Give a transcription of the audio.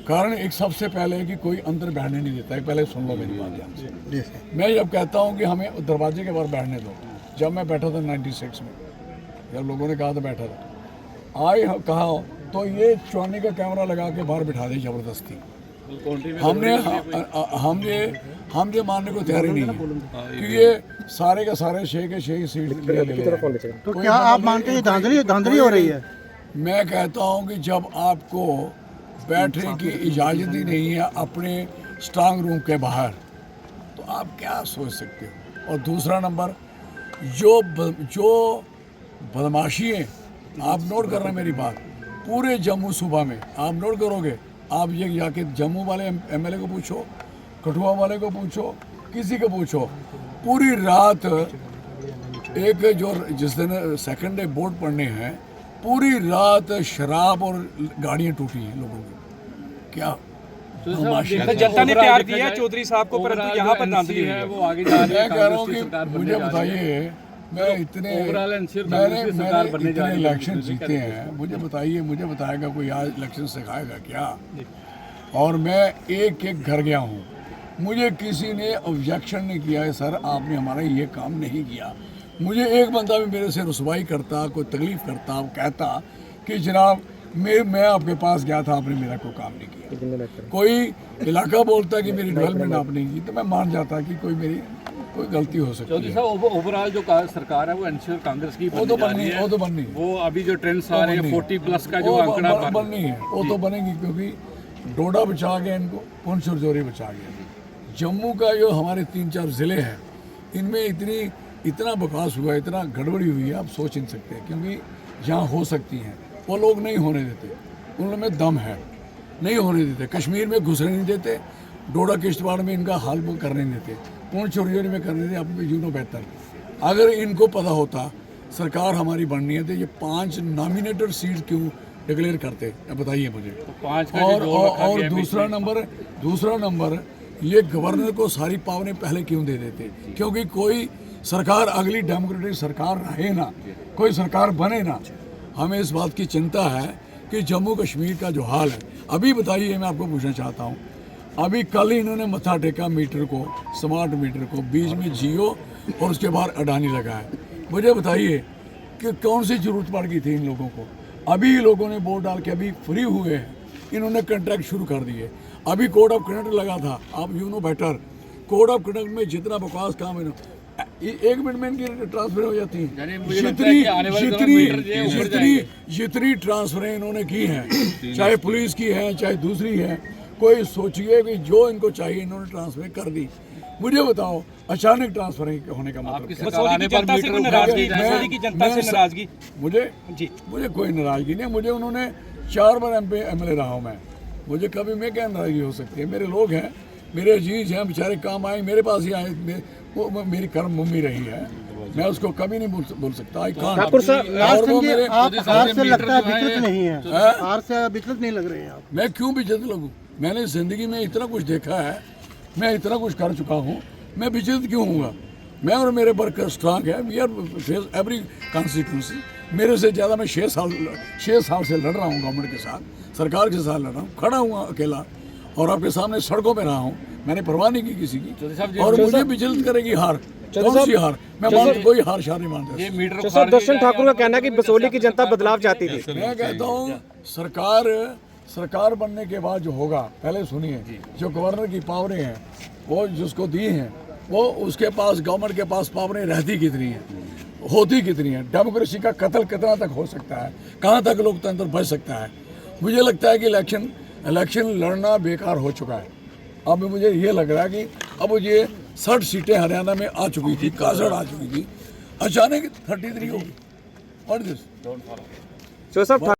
कारण एक सबसे पहले है कि कोई अंदर बैठने नहीं देता है। पहले सुन लो मेरी बात ध्यान से। मैं जब कहता हूँ कि हमें दरवाजे के बाहर बैठने दो, जब मैं बैठा था 96 में, जब लोगों ने कहा था बैठा था, आए कहा तो ये चौनी का कैमरा लगा के बाहर बिठा दी जबरदस्ती। हम ये मानने को तैयार ही नहीं है कि ये सारे का सारे शेख सीट ले। तो क्या आप मानते हैं धांधली हो रही है? मैं कहता हूँ कि जब आपको बैठने की इजाज़त ही नहीं है अपने स्ट्रांग रूम के बाहर, तो आप क्या सोच सकते हो। और दूसरा नंबर, जो बदमाशी है, आप नोट कर रहे हैं मेरी बात, पूरे जम्मू सूबा में आप नोट करोगे, आप ये जाके जम्मू वाले एमएलए को पूछो, कठुआ वाले को पूछो, किसी को पूछो, पूरी रात एक जो जिस दिन सेकंड डे वोट पड़ने हैं, पूरी रात शराब और गाड़ियाँ टूटी हैं लोगों की। क्या जनता ने प्यार दिया है चौधरी साहब को, परंतु यहाँ पर धांधली है। वो आगे जा रहे हैं। मैं कह रहा हूँ कि मुझे बताइए, मैं इतने इलेक्शन जीते हैं, मुझे बताइए, मुझे बताएगा कोई आज इलेक्शन सिखाएगा क्या? और मैं एक एक घर गया हूँ, मुझे किसी ने ऑब्जेक्शन नहीं किया है सर आपने हमारा ये काम नहीं किया। मुझे एक बंदा भी मेरे से रुसवाई करता, कोई तकलीफ करता, कहता कि जनाब मैं आपके पास गया था, आपने मेरा कोई काम नहीं किया। कोई इलाका बोलता कि मेरी डेवलपमेंट आपने की, तो मैं मान जाता कि कोई गलती हो सकती है। ओवरऑल जो सरकार है वो एनसीआर कांग्रेस की वो तो बननी है। वो अभी जो ट्रेंड्स आ रहे हैं 40+ का जो आंकड़ा बननी है, वो तो बनेगी, क्योंकि डोडा बचा गया इनको, पुंछ और जोरी बचा गया। जम्मू का जो हमारे 3-4 ज़िले हैं, इनमें इतना बकवास हुआ, इतना गड़बड़ी हुई है, आप सोच नहीं सकते। क्योंकि जहाँ हो सकती हैं वो लोग नहीं होने देते, उनमें दम है, नहीं होने देते। कश्मीर में घुसने नहीं देते, डोडा किश्तवाड़ में इनका हाल वो करने नहीं देते, पुंछ चोरी में करने देते। आप यूनो बेहतर, अगर इनको पता होता सरकार हमारी बननी है तो ये 5 नॉमिनेटेड सीट क्यों डिक्लेयर करते, बताइए मुझे। और दूसरा नंबर ये गवर्नर को सारी पावरें पहले क्यों दे देते? क्योंकि कोई सरकार, अगली डेमोक्रेटिक सरकार रहे ना, कोई सरकार बने ना। हमें इस बात की चिंता है कि जम्मू कश्मीर का जो हाल है, अभी बताइए, मैं आपको पूछना चाहता हूँ, अभी कल ही इन्होंने मत्था टेका मीटर को, स्मार्ट मीटर को, बीच में जियो और उसके बाद अडानी लगा है। मुझे बताइए कि कौन सी जरूरत पड़ गई थी इन लोगों को? अभी लोगों ने वोट डाल के अभी फ्री हुए हैं, इन्होंने कॉन्ट्रैक्ट शुरू कर दिए। अभी कोड ऑफ कंडक्ट लगा था, आप you know better, code of conduct में जितना बकास काम है 1 मिनट में इनकी ट्रांसफर हो जाती है। जितनी ट्रांसफरें इन्होंने की हैं, चाहे पुलिस की है चाहे दूसरी है, कोई सोचिए कि जो इनको चाहिए इन्होंने ट्रांसफर कर दी। मुझे बताओ, अचानक ट्रांसफर होने का मतलब मुझे कोई नाराजगी नहीं। मुझे उन्होंने 4 बार एमएलए रहा हूँ मैं, मुझे कभी मैं क्या नाराजगी हो सकती है? मेरे लोग हैं, मेरे अजीज हैं, बेचारे काम आए, मेरे पास ही आए, वो मेरी कर्म भूमि रही है, मैं उसको कभी नहीं बोल सकता। ठाकुर साहब, हार से लगता है विचलित नहीं है, हार से विचलित नहीं लग रहे हैं आप? मैं क्यों विचलित लगूं? मैंने जिंदगी में इतना कुछ देखा है, मैं इतना कुछ कर चुका हूँ, मैं विचलित क्यों हूँगा? मैं और मेरे वर्कर स्ट्रांग है, we are face every constituency. मेरे से ज़्यादा मैं 6 साल से लड़ रहा हूँ गवर्नमेंट के साथ, सरकार के साथ लड़ रहा हूँ, खड़ा हुआ अकेला, और आपके सामने सड़कों में रहा हूँ, मैंने परवाह नहीं की किसी की। और मुझे विचलित करेगी हार, कौन सी हार? मैं कोई हार शार नहीं मानता। दर्शन ठाकुर का कहना है कि बसोली की जनता बदलाव चाहती थी। मैं कहता हूँ सरकार बनने के बाद जो होगा, पहले सुनिए, जो गवर्नर की पावरें हैं वो जिसको दी हैं, वो उसके पास, गवर्नमेंट के पास पावरें रहती कितनी हैं, होती कितनी है? डेमोक्रेसी का कत्ल कितना तक हो सकता है? कहाँ तक लोकतंत्र बच सकता है? मुझे लगता है कि इलेक्शन लड़ना बेकार हो चुका है। अब मुझे ये लग रहा है कि अब ये 60 सीटें हरियाणा में आ चुकी थी, 61 आ चुकी थी, अचानक 33 हो। What is this?